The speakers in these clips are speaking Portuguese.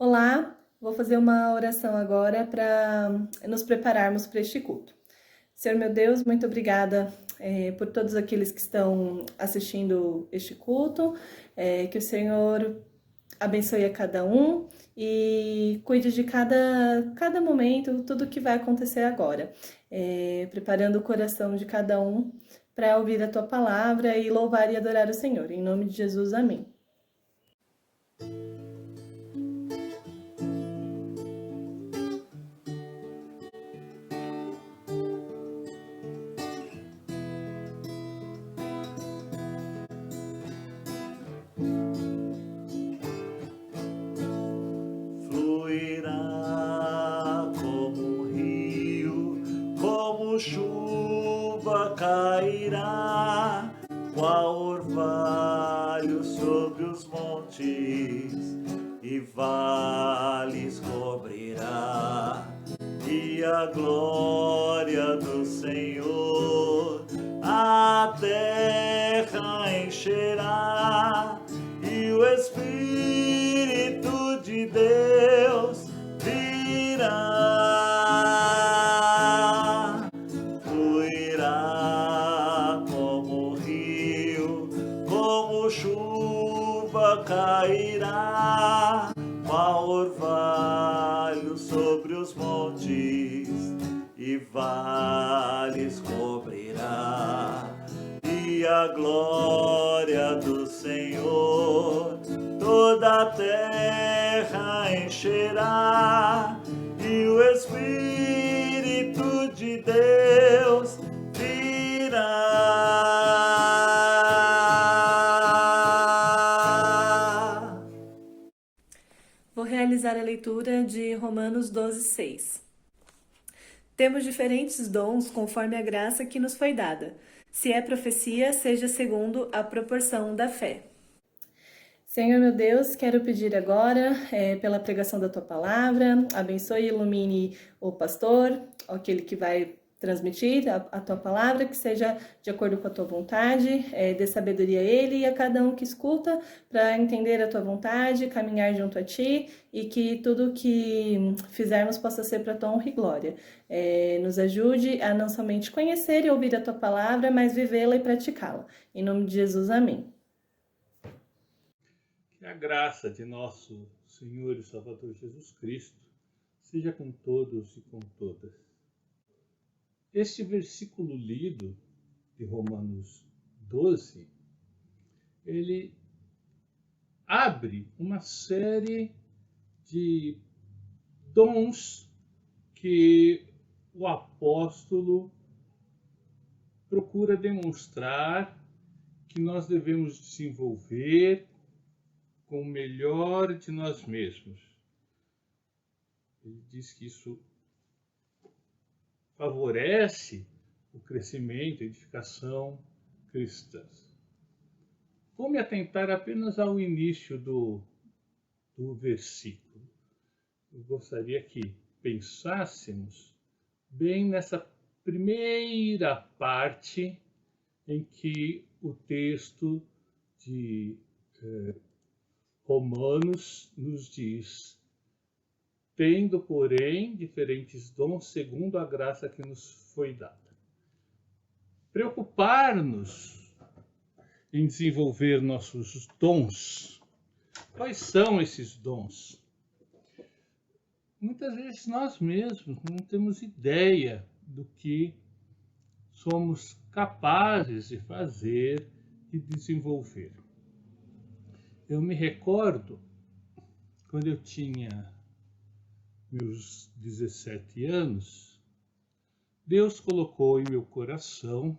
Olá, vou fazer uma oração agora para nos prepararmos para este culto. Senhor meu Deus, muito obrigada por todos aqueles que estão assistindo este culto, que o Senhor abençoe a cada um e cuide de cada momento, tudo que vai acontecer agora, preparando o coração de cada um para ouvir a tua palavra e louvar e adorar o Senhor. Em nome de Jesus, amém. Fluirá como um rio, como chuva cairá, qual orvalho sobre os montes e vales cobrirá, e a glória do Senhor a terra encherá, e o Espírito de Deus virá. Fluirá como rio, como chuva cairá, qual orvalho sobre os montes e vales cobrirá, e a glória do Senhor toda a terra encherá, e o Espírito de Deus virá. Vou realizar a leitura de Romanos 12:6. Temos diferentes dons conforme a graça que nos foi dada. Se é profecia, seja segundo a proporção da fé. Senhor meu Deus, quero pedir agora pela pregação da tua palavra, abençoe e ilumine o pastor, aquele que vai transmitir a tua palavra, que seja de acordo com a tua vontade, dê sabedoria a ele e a cada um que escuta para entender a tua vontade, caminhar junto a ti e que tudo que fizermos possa ser para tua honra e glória. Nos ajude a não somente conhecer e ouvir a tua palavra, mas vivê-la e praticá-la. Em nome de Jesus, amém. Que a graça de nosso Senhor e Salvador Jesus Cristo seja com todos e com todas. Este versículo lido de Romanos 12, ele abre uma série de dons que o apóstolo procura demonstrar que nós devemos desenvolver com o melhor de nós mesmos. Ele diz que isso favorece o crescimento, a edificação cristãs. Vou me atentar apenas ao início do versículo. Eu gostaria que pensássemos bem nessa primeira parte em que o texto de Romanos nos diz: tendo, porém, diferentes dons segundo a graça que nos foi dada. Preocupar-nos em desenvolver nossos dons. Quais são esses dons? Muitas vezes nós mesmos não temos ideia do que somos capazes de fazer e desenvolver. Eu me recordo, quando eu tinha meus 17 anos, Deus colocou em meu coração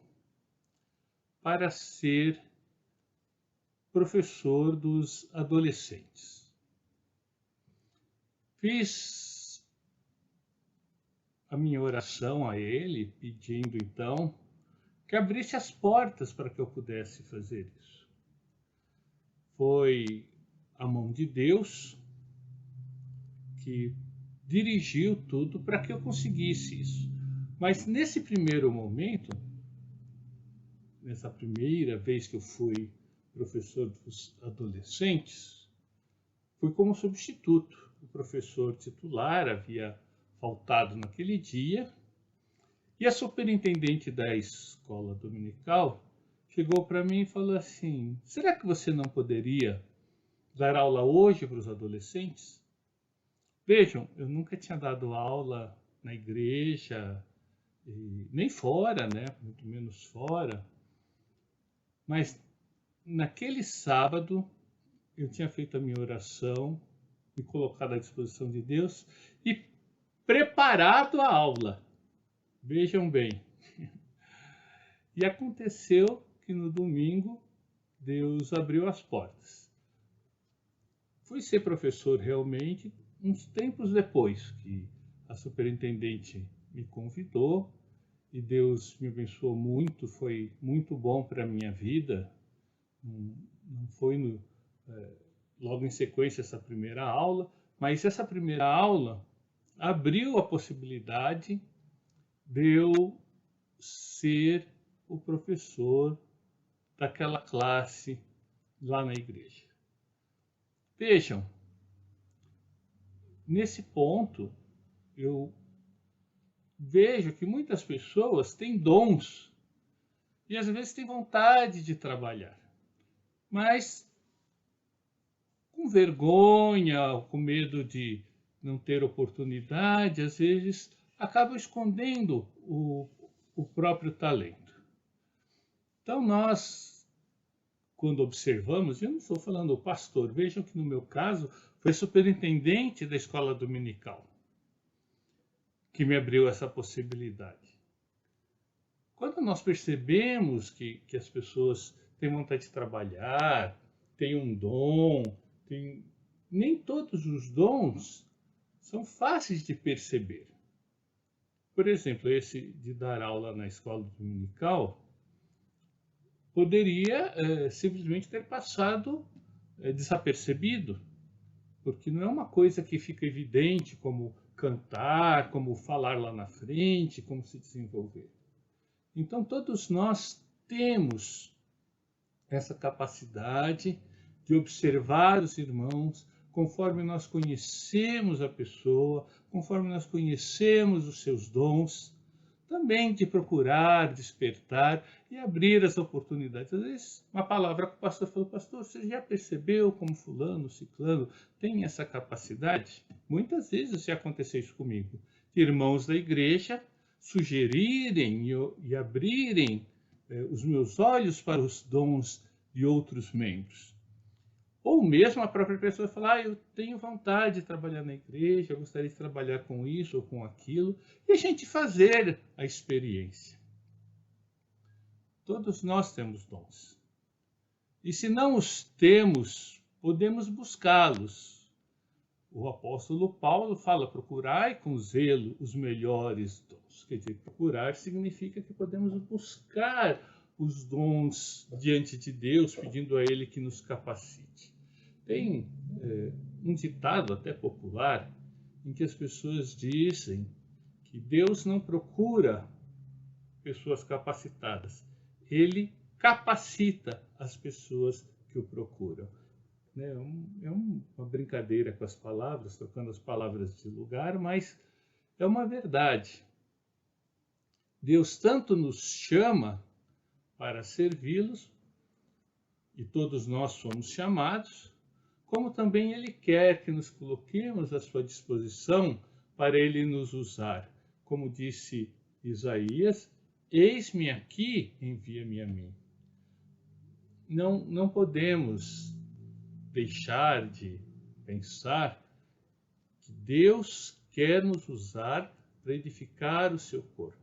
para ser professor dos adolescentes. Fiz a minha oração a Ele, pedindo então que abrisse as portas para que eu pudesse fazer isso. Foi a mão de Deus que dirigiu tudo para que eu conseguisse isso. Mas nesse primeiro momento, nessa primeira vez que eu fui professor dos adolescentes, fui como substituto. Eu professor titular havia faltado naquele dia, e a superintendente da escola dominical chegou para mim e falou assim: será que você não poderia dar aula hoje para os adolescentes? Vejam, eu nunca tinha dado aula na igreja, nem fora, né? Muito menos fora. Mas naquele sábado eu tinha feito a minha oração, me colocado à disposição de Deus e preparado a aula. Vejam bem. E aconteceu que no domingo Deus abriu as portas. Fui ser professor realmente uns tempos depois que a superintendente me convidou e Deus me abençoou muito, foi muito bom para a minha vida. Não foi logo em sequência essa primeira aula, mas essa primeira aula abriu a possibilidade de eu ser o professor daquela classe lá na igreja. Vejam, nesse ponto eu vejo que muitas pessoas têm dons e às vezes têm vontade de trabalhar, mas com vergonha, com medo de não ter oportunidade, às vezes acabam escondendo o próprio talento. Então nós, quando observamos, eu não estou falando o pastor, vejam que no meu caso foi superintendente da escola dominical que me abriu essa possibilidade. Quando nós percebemos que as pessoas têm vontade de trabalhar, têm um dom, nem todos os dons são fáceis de perceber. Por exemplo, esse de dar aula na escola dominical poderia simplesmente ter passado desapercebido, porque não é uma coisa que fica evidente como cantar, como falar lá na frente, como se desenvolver. Então todos nós temos essa capacidade de observar os irmãos conforme nós conhecemos a pessoa, conforme nós conhecemos os seus dons, também de procurar, despertar e abrir as oportunidades. Às vezes, uma palavra que o pastor falou: pastor, você já percebeu como fulano, ciclano tem essa capacidade? Muitas vezes já aconteceu isso comigo. Irmãos da igreja sugerirem e abrirem os meus olhos para os dons de outros membros. Ou mesmo a própria pessoa falar: eu tenho vontade de trabalhar na igreja, eu gostaria de trabalhar com isso ou com aquilo, e a gente fazer a experiência. Todos nós temos dons. E se não os temos, podemos buscá-los. O apóstolo Paulo fala: procurai com zelo os melhores dons. Quer dizer, procurar significa que podemos buscar os dons diante de Deus, pedindo a Ele que nos capacite. Tem um ditado até popular em que as pessoas dizem que Deus não procura pessoas capacitadas, Ele capacita as pessoas que o procuram. É uma brincadeira com as palavras, trocando as palavras de lugar, mas é uma verdade. Deus tanto nos chama para servi-los, e todos nós somos chamados, como também Ele quer que nos coloquemos à sua disposição para Ele nos usar. Como disse Isaías: eis-me aqui, envia-me a mim. Não podemos deixar de pensar que Deus quer nos usar para edificar o seu corpo.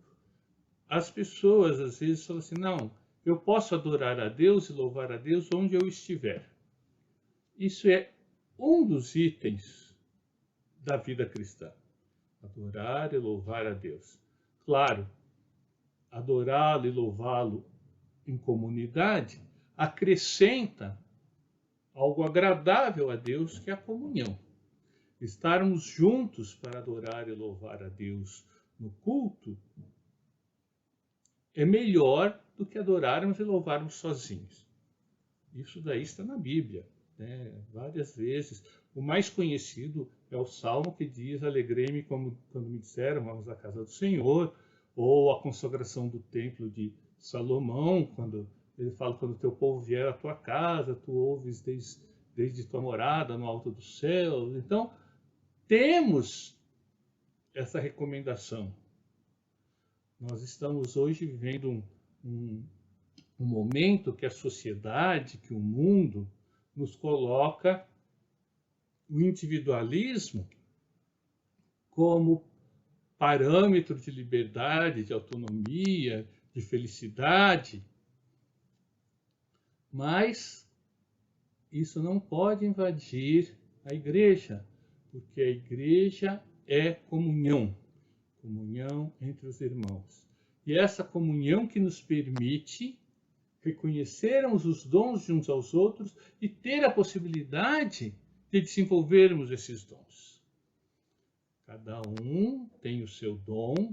As pessoas às vezes falam assim: não, eu posso adorar a Deus e louvar a Deus onde eu estiver. Isso é um dos itens da vida cristã. Adorar e louvar a Deus. Claro, adorá-lo e louvá-lo em comunidade acrescenta algo agradável a Deus, que é a comunhão. Estarmos juntos para adorar e louvar a Deus no culto é melhor do que adorarmos e louvarmos sozinhos. Isso daí está na Bíblia, né? Várias vezes O mais conhecido é o Salmo que diz: alegrei-me quando me disseram, vamos à casa do Senhor, ou a consagração do templo de Salomão, quando ele fala: quando o teu povo vier à tua casa, tu ouves desde tua morada no alto dos céus. Então, temos essa recomendação. Nós estamos hoje vivendo um momento que a sociedade, que o mundo nos coloca o individualismo como parâmetro de liberdade, de autonomia, de felicidade. Mas isso não pode invadir a igreja, porque a igreja é comunhão entre os irmãos. E essa comunhão que nos permite reconhecermos os dons de uns aos outros e ter a possibilidade de desenvolvermos esses dons. Cada um tem o seu dom,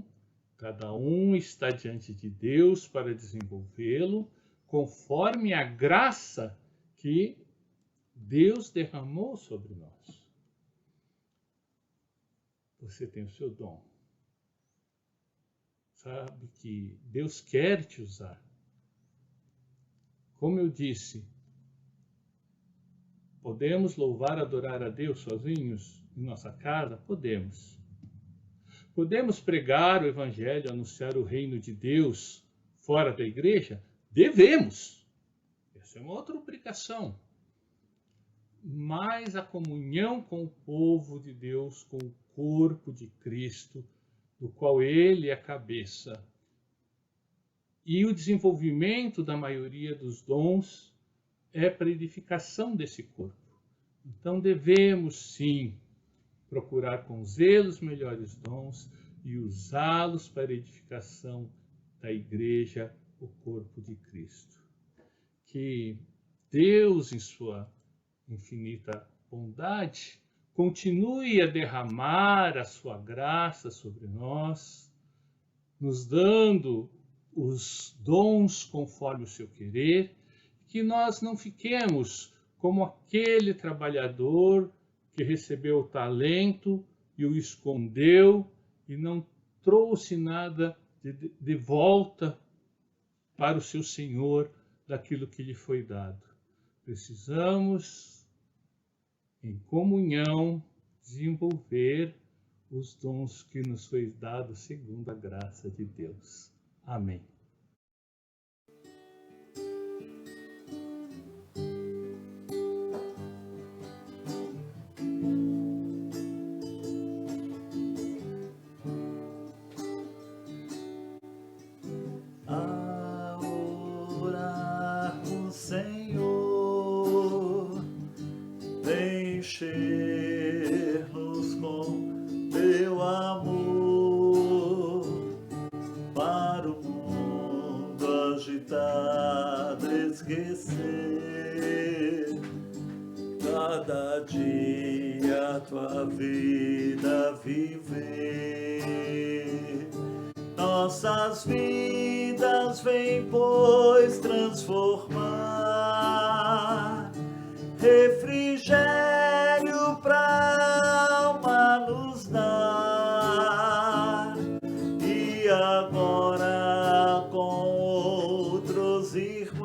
cada um está diante de Deus para desenvolvê-lo, conforme a graça que Deus derramou sobre nós. Você tem o seu dom. Sabe que Deus quer te usar. Como eu disse, podemos louvar, adorar a Deus sozinhos em nossa casa? Podemos. Podemos pregar o Evangelho, anunciar o reino de Deus fora da igreja? Devemos. Essa é uma outra obrigação. Mas a comunhão com o povo de Deus, com o corpo de Cristo, do qual Ele é a cabeça, e o desenvolvimento da maioria dos dons é para a edificação desse corpo. Então devemos sim procurar com zelo os melhores dons e usá-los para a edificação da igreja, o corpo de Cristo. Que Deus, em sua infinita bondade, continue a derramar a sua graça sobre nós, nos dando os dons conforme o seu querer, que nós não fiquemos como aquele trabalhador que recebeu o talento e o escondeu e não trouxe nada de volta para o seu Senhor daquilo que lhe foi dado. Precisamos, em comunhão, desenvolver os dons que nos foi dado segundo a graça de Deus. Amém. A orar o Senhor, vem encher-nos com teu amor, para o mundo agitado esquecer. Cada dia a tua vida viver. Nossas vidas vem, pois, transformar. Refrigério pra alma nos dar. E agora com outros irmãos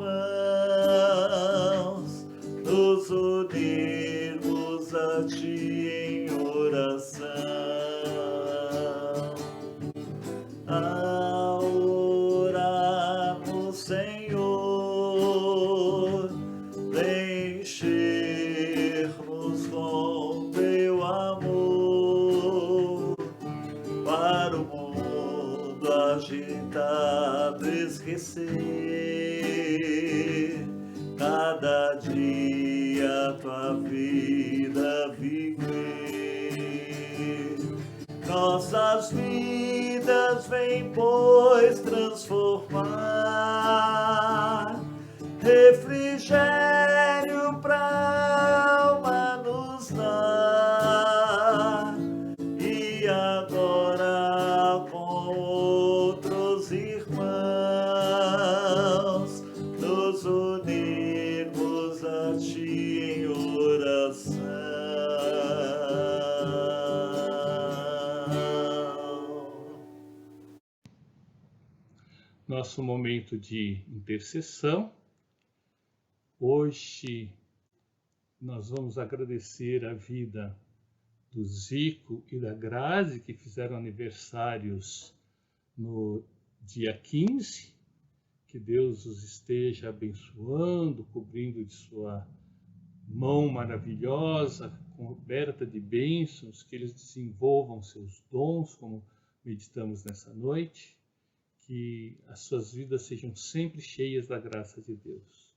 nos unirmos a ti em oração. A orar no Senhor, vem encher-nos com teu amor, para o mundo agitado esquecer. Cada dia a tua vida viver. Nossas vidas vem, pois, transformar. Refrigério pra alma nos dar. E agora com outros irmãos nos unirmos a ti em oração. nosso momento de intercessão. Hoje nós vamos agradecer a vida do Zico e da Grazi, que fizeram aniversários no dia 15. Que Deus os esteja abençoando, cobrindo de sua mão maravilhosa, coberta de bênçãos, que eles desenvolvam seus dons, como meditamos nessa noite, que as suas vidas sejam sempre cheias da graça de Deus.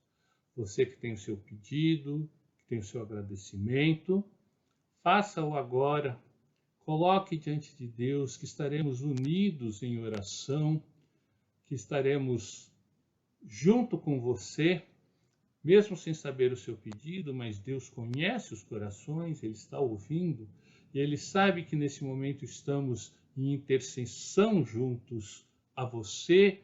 Você que tem o seu pedido, que tem o seu agradecimento, faça-o agora, coloque diante de Deus, que estaremos unidos em oração, que estaremos junto com você, mesmo sem saber o seu pedido, mas Deus conhece os corações, Ele está ouvindo, e Ele sabe que nesse momento estamos em intercessão juntos a você,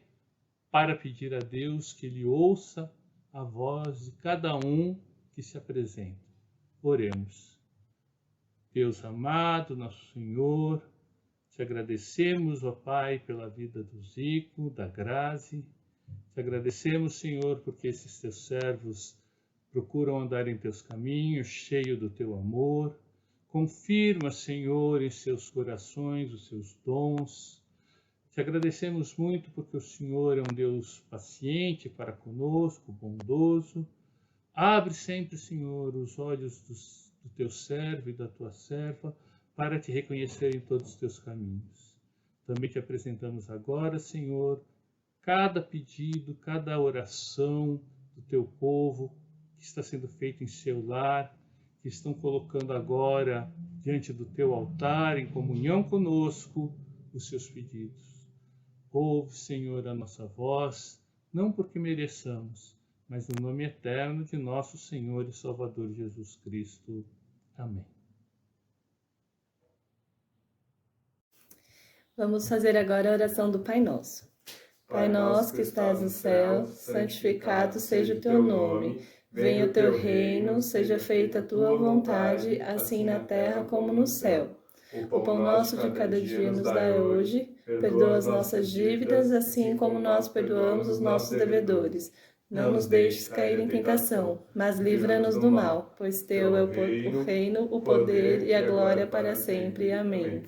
para pedir a Deus que Ele ouça a voz de cada um que se apresenta. Oremos. Deus amado, nosso Senhor, te agradecemos, ó Pai, pela vida do Zico, da Grazi. Te agradecemos, Senhor, porque esses teus servos procuram andar em teus caminhos, cheio do teu amor. Confirma, Senhor, em seus corações os seus dons. Te agradecemos muito porque o Senhor é um Deus paciente para conosco, bondoso. Abre sempre, Senhor, os olhos do teu servo e da tua serva para te reconhecer em todos os teus caminhos. Também te apresentamos agora, Senhor, cada pedido, cada oração do teu povo que está sendo feito em seu lar, que estão colocando agora diante do teu altar, em comunhão conosco, os seus pedidos. Ouve, Senhor, a nossa voz, não porque mereçamos, mas no nome eterno de nosso Senhor e Salvador Jesus Cristo. Amém. Vamos fazer agora a oração do Pai Nosso. Pai nosso que estás no céu, santificado seja o teu nome. Venha o teu reino, seja feita a tua vontade, assim na terra como no céu. O pão nosso de cada dia nos dai hoje, perdoa as nossas dívidas, assim como nós perdoamos os nossos devedores. Não nos deixes cair em tentação, mas livra-nos do mal, pois teu é o reino, o poder e a glória para sempre. Amém.